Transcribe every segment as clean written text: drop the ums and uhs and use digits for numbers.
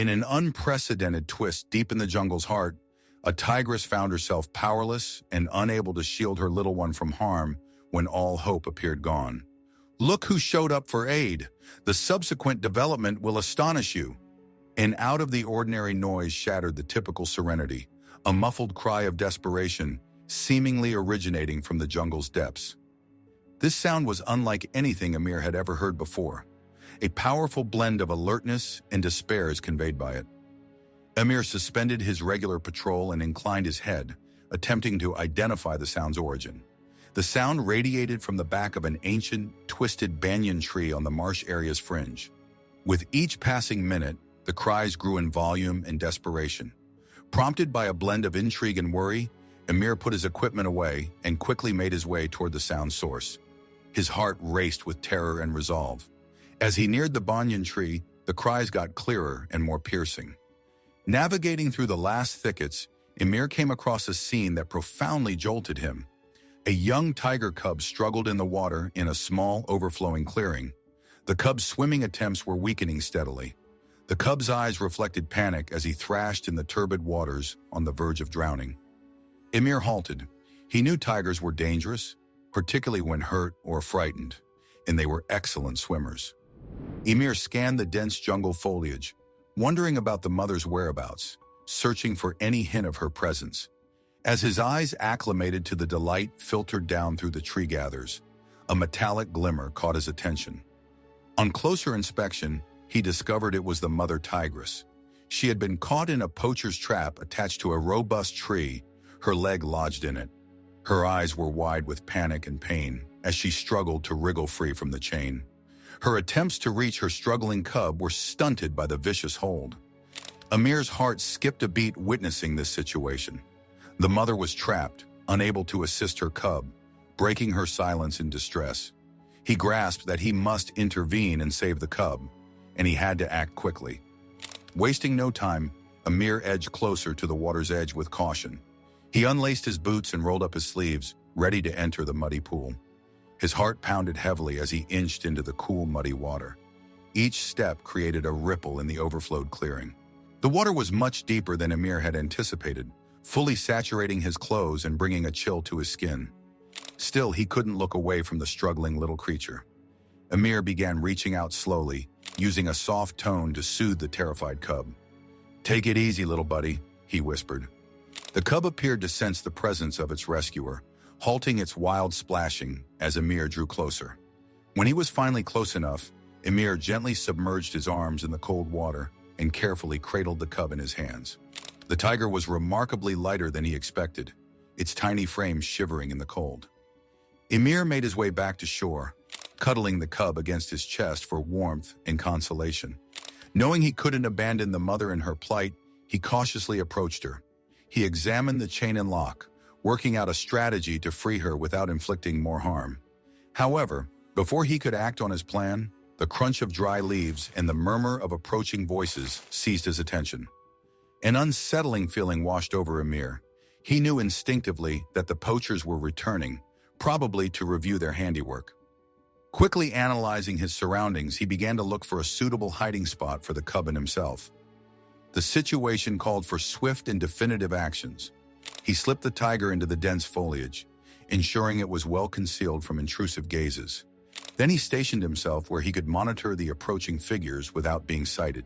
In an unprecedented twist deep in the jungle's heart, a tigress found herself powerless and unable to shield her little one from harm when all hope appeared gone. Look who showed up for aid. The subsequent development will astonish you. An out-of-the-ordinary noise shattered the typical serenity, a muffled cry of desperation, seemingly originating from the jungle's depths. This sound was unlike anything Emir had ever heard before. A powerful blend of alertness and despair is conveyed by it. Emir suspended his regular patrol and inclined his head, attempting to identify the sound's origin. The sound radiated from the back of an ancient, twisted banyan tree on the marsh area's fringe. With each passing minute, the cries grew in volume and desperation. Prompted by a blend of intrigue and worry, Emir put his equipment away and quickly made his way toward the sound source. His heart raced with terror and resolve. As he neared the banyan tree, the cries got clearer and more piercing. Navigating through the last thickets, Emir came across a scene that profoundly jolted him. A young tiger cub struggled in the water in a small, overflowing clearing. The cub's swimming attempts were weakening steadily. The cub's eyes reflected panic as he thrashed in the turbid waters on the verge of drowning. Emir halted. He knew tigers were dangerous, particularly when hurt or frightened, and they were excellent swimmers. Emir scanned the dense jungle foliage, wondering about the mother's whereabouts, searching for any hint of her presence. As his eyes acclimated to the delight filtered down through the tree gathers, a metallic glimmer caught his attention. On closer inspection, he discovered it was the mother tigress. She had been caught in a poacher's trap attached to a robust tree, her leg lodged in it. Her eyes were wide with panic and pain as she struggled to wriggle free from the chain. Her attempts to reach her struggling cub were stunted by the vicious hold. Emir's heart skipped a beat witnessing this situation. The mother was trapped, unable to assist her cub, breaking her silence in distress. He grasped that he must intervene and save the cub, and he had to act quickly. Wasting no time, Emir edged closer to the water's edge with caution. He unlaced his boots and rolled up his sleeves, ready to enter the muddy pool. His heart pounded heavily as he inched into the cool, muddy water. Each step created a ripple in the overflowed clearing. The water was much deeper than Emir had anticipated, fully saturating his clothes and bringing a chill to his skin. Still, he couldn't look away from the struggling little creature. Emir began reaching out slowly, using a soft tone to soothe the terrified cub. "Take it easy, little buddy," he whispered. The cub appeared to sense the presence of its rescuer, halting its wild splashing as Emir drew closer. When he was finally close enough, Emir gently submerged his arms in the cold water and carefully cradled the cub in his hands. The tiger was remarkably lighter than he expected, its tiny frame shivering in the cold. Emir made his way back to shore, cuddling the cub against his chest for warmth and consolation. Knowing he couldn't abandon the mother in her plight, he cautiously approached her. He examined the chain and lock, working out a strategy to free her without inflicting more harm. However, before he could act on his plan, the crunch of dry leaves and the murmur of approaching voices seized his attention. An unsettling feeling washed over Emir. He knew instinctively that the poachers were returning, probably to review their handiwork. Quickly analyzing his surroundings, he began to look for a suitable hiding spot for the cub and himself. The situation called for swift and definitive actions. He slipped the tiger into the dense foliage, ensuring it was well concealed from intrusive gazes. Then he stationed himself where he could monitor the approaching figures without being sighted.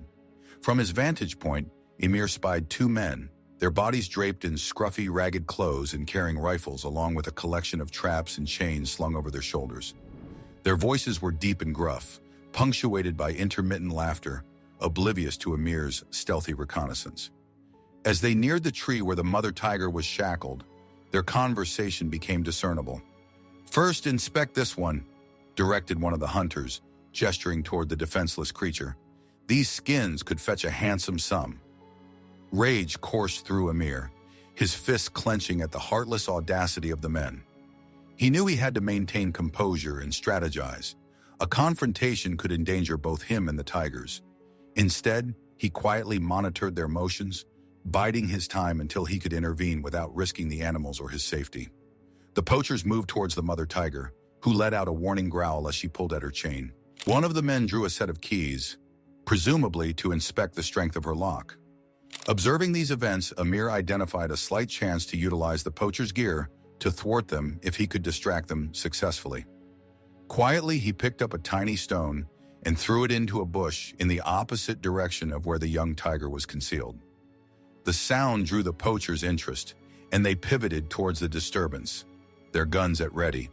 From his vantage point, Emir spied two men, their bodies draped in scruffy, ragged clothes and carrying rifles along with a collection of traps and chains slung over their shoulders. Their voices were deep and gruff, punctuated by intermittent laughter, oblivious to Emir's stealthy reconnaissance. As they neared the tree where the mother tiger was shackled, their conversation became discernible. "First, inspect this one," directed one of the hunters, gesturing toward the defenseless creature. "These skins could fetch a handsome sum." Rage coursed through Emir, his fists clenching at the heartless audacity of the men. He knew he had to maintain composure and strategize. A confrontation could endanger both him and the tigers. Instead, he quietly monitored their motions, biding his time until he could intervene without risking the animals or his safety. The poachers moved towards the mother tiger, who let out a warning growl as she pulled at her chain. One of the men drew a set of keys, presumably to inspect the strength of her lock. Observing these events, Emir identified a slight chance to utilize the poacher's gear to thwart them if he could distract them successfully. Quietly, he picked up a tiny stone and threw it into a bush in the opposite direction of where the young tiger was concealed. The sound drew the poacher's interest, and they pivoted towards the disturbance, their guns at ready.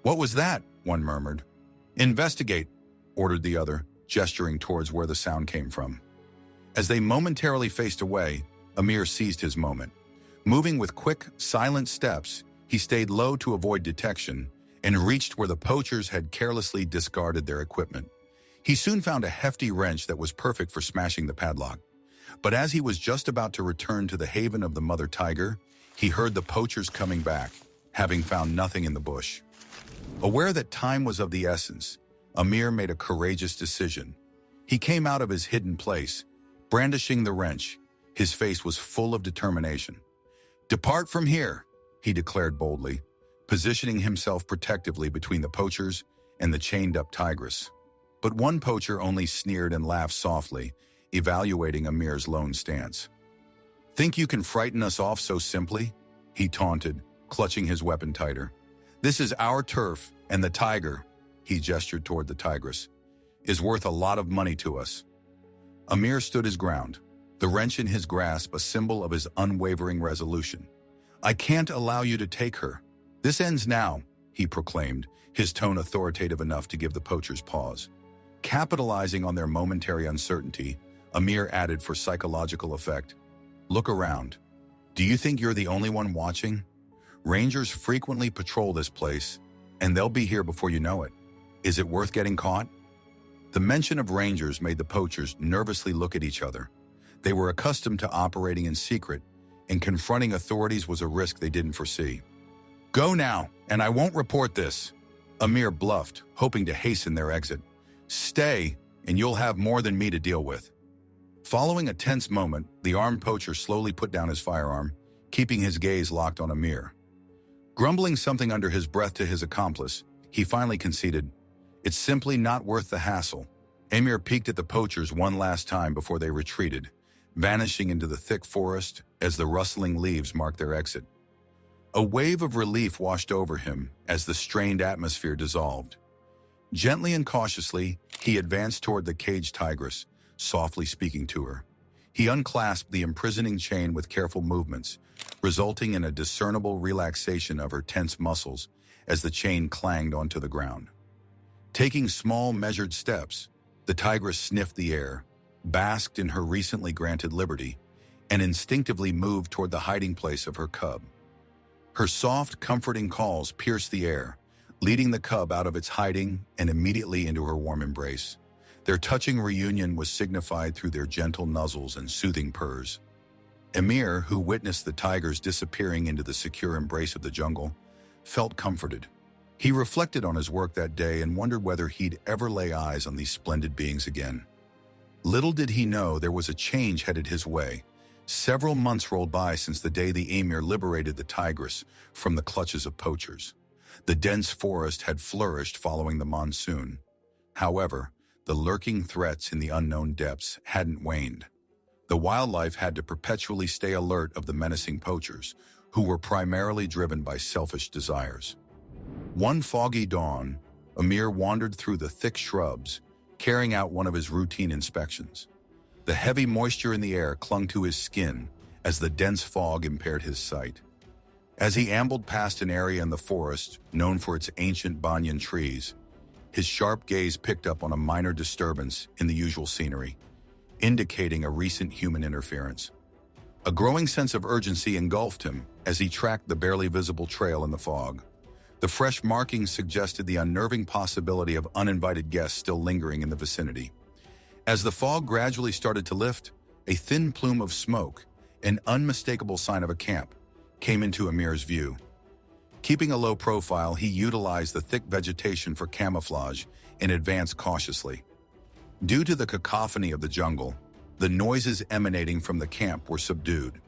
"What was that?" one murmured. "Investigate," ordered the other, gesturing towards where the sound came from. As they momentarily faced away, Emir seized his moment. Moving with quick, silent steps, he stayed low to avoid detection and reached where the poachers had carelessly discarded their equipment. He soon found a hefty wrench that was perfect for smashing the padlock. But as he was just about to return to the haven of the mother tiger, he heard the poachers coming back, having found nothing in the bush. Aware that time was of the essence, Emir made a courageous decision. He came out of his hidden place, brandishing the wrench. His face was full of determination. "Depart from here," he declared boldly, positioning himself protectively between the poachers and the chained-up tigress. But one poacher only sneered and laughed softly, evaluating Emir's lone stance. "Think you can frighten us off so simply?" he taunted, clutching his weapon tighter. "This is our turf, and the tiger," he gestured toward the tigress, "is worth a lot of money to us." Emir stood his ground, the wrench in his grasp a symbol of his unwavering resolution. "I can't allow you to take her. This ends now," he proclaimed, his tone authoritative enough to give the poachers pause. Capitalizing on their momentary uncertainty, Emir added for psychological effect, "Look around. Do you think you're the only one watching? Rangers frequently patrol this place, and they'll be here before you know it. Is it worth getting caught?" The mention of rangers made the poachers nervously look at each other. They were accustomed to operating in secret, and confronting authorities was a risk they didn't foresee. "Go now, and I won't report this," Emir bluffed, hoping to hasten their exit. "Stay, and you'll have more than me to deal with." Following a tense moment, the armed poacher slowly put down his firearm, keeping his gaze locked on Emir. Grumbling something under his breath to his accomplice, he finally conceded, "It's simply not worth the hassle." Emir peeked at the poachers one last time before they retreated, vanishing into the thick forest as the rustling leaves marked their exit. A wave of relief washed over him as the strained atmosphere dissolved. Gently and cautiously, he advanced toward the caged tigress, softly speaking to her. He unclasped the imprisoning chain with careful movements, resulting in a discernible relaxation of her tense muscles as the chain clanged onto the ground. Taking small, measured steps, the tigress sniffed the air, basked in her recently granted liberty, and instinctively moved toward the hiding place of her cub. Her soft, comforting calls pierced the air, leading the cub out of its hiding and immediately into her warm embrace. Their touching reunion was signified through their gentle nuzzles and soothing purrs. Emir, who witnessed the tigers disappearing into the secure embrace of the jungle, felt comforted. He reflected on his work that day and wondered whether he'd ever lay eyes on these splendid beings again. Little did he know there was a change headed his way. Several months rolled by since the day the Emir liberated the tigress from the clutches of poachers. The dense forest had flourished following the monsoon. However, the lurking threats in the unknown depths hadn't waned. The wildlife had to perpetually stay alert of the menacing poachers, who were primarily driven by selfish desires. One foggy dawn, Emir wandered through the thick shrubs, carrying out one of his routine inspections. The heavy moisture in the air clung to his skin as the dense fog impaired his sight. As he ambled past an area in the forest known for its ancient banyan trees, his sharp gaze picked up on a minor disturbance in the usual scenery, indicating a recent human interference. A growing sense of urgency engulfed him as he tracked the barely visible trail in the fog. The fresh markings suggested the unnerving possibility of uninvited guests still lingering in the vicinity. As the fog gradually started to lift, a thin plume of smoke, an unmistakable sign of a camp, came into Emir's view. Keeping a low profile, he utilized the thick vegetation for camouflage and advanced cautiously. Due to the cacophony of the jungle, the noises emanating from the camp were subdued.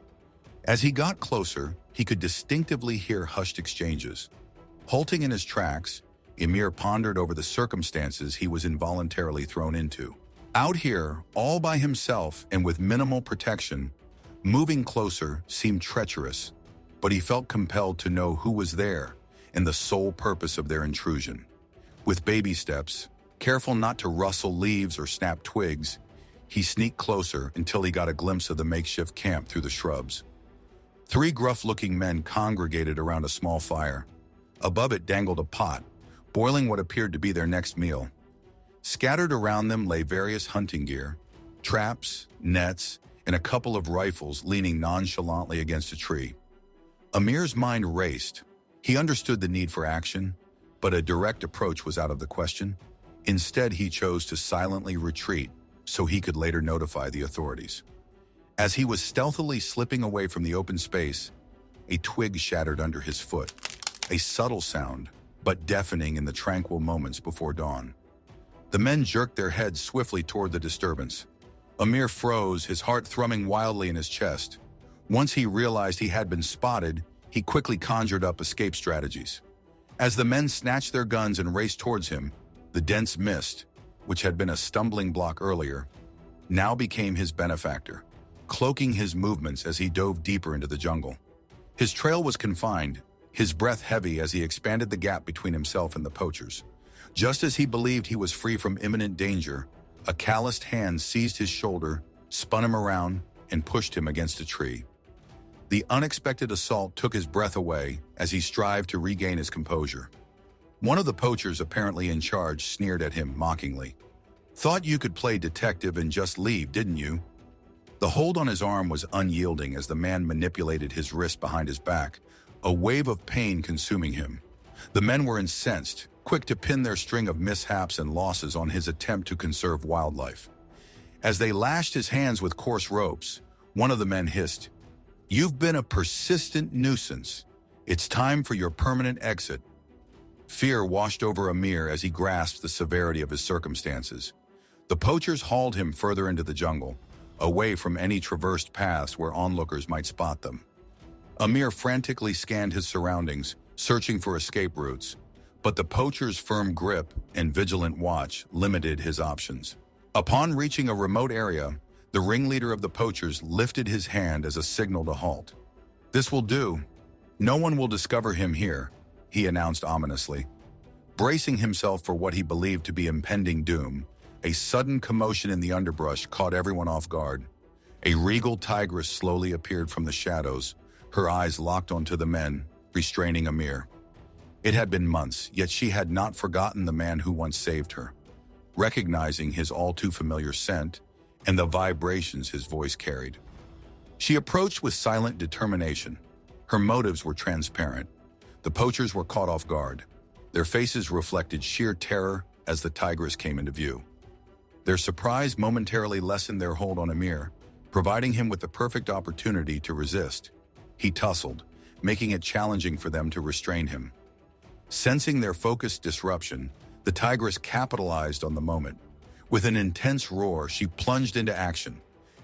As he got closer, he could distinctively hear hushed exchanges. Halting in his tracks, Emir pondered over the circumstances he was involuntarily thrown into. Out here, all by himself and with minimal protection, moving closer seemed treacherous, but he felt compelled to know who was there and the sole purpose of their intrusion. With baby steps, careful not to rustle leaves or snap twigs, he sneaked closer until he got a glimpse of the makeshift camp through the shrubs. 3 gruff-looking men congregated around a small fire. Above it dangled a pot, boiling what appeared to be their next meal. Scattered around them lay various hunting gear, traps, nets, and a couple of rifles leaning nonchalantly against a tree. Emir's mind raced. He understood the need for action, but a direct approach was out of the question. Instead, he chose to silently retreat so he could later notify the authorities. As he was stealthily slipping away from the open space, a twig shattered under his foot, a subtle sound, but deafening in the tranquil moments before dawn. The men jerked their heads swiftly toward the disturbance. Emir froze, his heart thrumming wildly in his chest. Once he realized he had been spotted, he quickly conjured up escape strategies. As the men snatched their guns and raced towards him, the dense mist, which had been a stumbling block earlier, now became his benefactor, cloaking his movements as he dove deeper into the jungle. His trail was confined, his breath heavy as he expanded the gap between himself and the poachers. Just as he believed he was free from imminent danger, a calloused hand seized his shoulder, spun him around, and pushed him against a tree. The unexpected assault took his breath away as he strived to regain his composure. One of the poachers apparently in charge sneered at him mockingly. "Thought you could play detective and just leave, didn't you?" The hold on his arm was unyielding as the man manipulated his wrist behind his back, a wave of pain consuming him. The men were incensed, quick to pin their string of mishaps and losses on his attempt to conserve wildlife. As they lashed his hands with coarse ropes, one of the men hissed, "You've been a persistent nuisance. It's time for your permanent exit." Fear washed over Emir as he grasped the severity of his circumstances. The poachers hauled him further into the jungle, away from any traversed paths where onlookers might spot them. Emir frantically scanned his surroundings, searching for escape routes, but the poacher's firm grip and vigilant watch limited his options. Upon reaching a remote area, the ringleader of the poachers lifted his hand as a signal to halt. "This will do. No one will discover him here," he announced ominously. Bracing himself for what he believed to be impending doom, a sudden commotion in the underbrush caught everyone off guard. A regal tigress slowly appeared from the shadows, her eyes locked onto the men, restraining Emir. It had been months, yet she had not forgotten the man who once saved her. Recognizing his all-too-familiar scent and the vibrations his voice carried, she approached with silent determination. Her motives were transparent. The poachers were caught off guard. Their faces reflected sheer terror as the tigress came into view. Their surprise momentarily lessened their hold on Emir, providing him with the perfect opportunity to resist. He tussled, making it challenging for them to restrain him. Sensing their focused disruption, the tigress capitalized on the moment. With an intense roar, she plunged into action.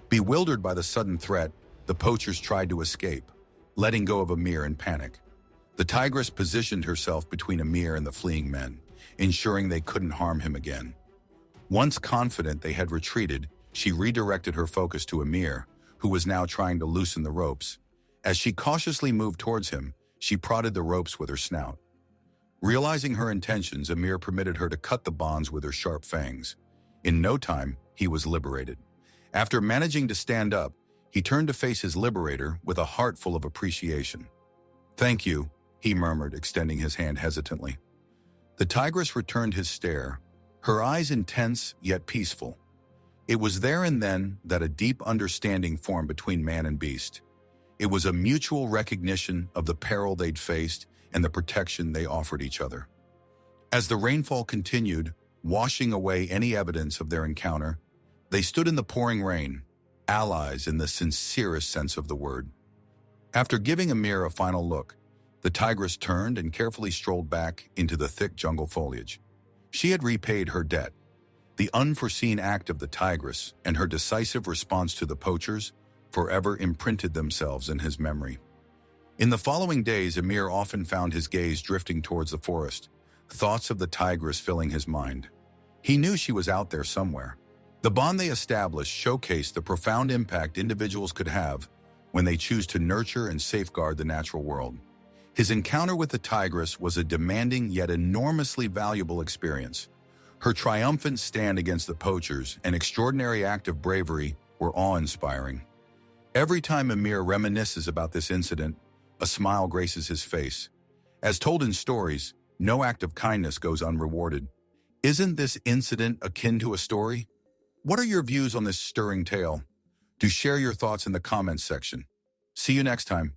Bewildered by the sudden threat, the poachers tried to escape, letting go of Emir in panic. The tigress positioned herself between Emir and the fleeing men, ensuring they couldn't harm him again. Once confident they had retreated, she redirected her focus to Emir, who was now trying to loosen the ropes. As she cautiously moved towards him, she prodded the ropes with her snout. Realizing her intentions, Emir permitted her to cut the bonds with her sharp fangs. In no time, he was liberated. After managing to stand up, he turned to face his liberator with a heart full of appreciation. "Thank you," he murmured, extending his hand hesitantly. The tigress returned his stare, her eyes intense yet peaceful. It was there and then that a deep understanding formed between man and beast. It was a mutual recognition of the peril they'd faced and the protection they offered each other. As the rainfall continued, washing away any evidence of their encounter, they stood in the pouring rain, allies in the sincerest sense of the word. After giving Emir a final look, the tigress turned and carefully strolled back into the thick jungle foliage. She had repaid her debt. The unforeseen act of the tigress and her decisive response to the poachers forever imprinted themselves in his memory. In the following days, Emir often found his gaze drifting towards the forest, thoughts of the tigress filling his mind. He knew she was out there somewhere. The bond they established showcased the profound impact individuals could have when they choose to nurture and safeguard the natural world. His encounter with the tigress was a demanding yet enormously valuable experience. Her triumphant stand against the poachers and extraordinary act of bravery were awe-inspiring. Every time Emir reminisces about this incident, a smile graces his face. As told in stories, no act of kindness goes unrewarded. Isn't this incident akin to a story? What are your views on this stirring tale? Do share your thoughts in the comments section. See you next time.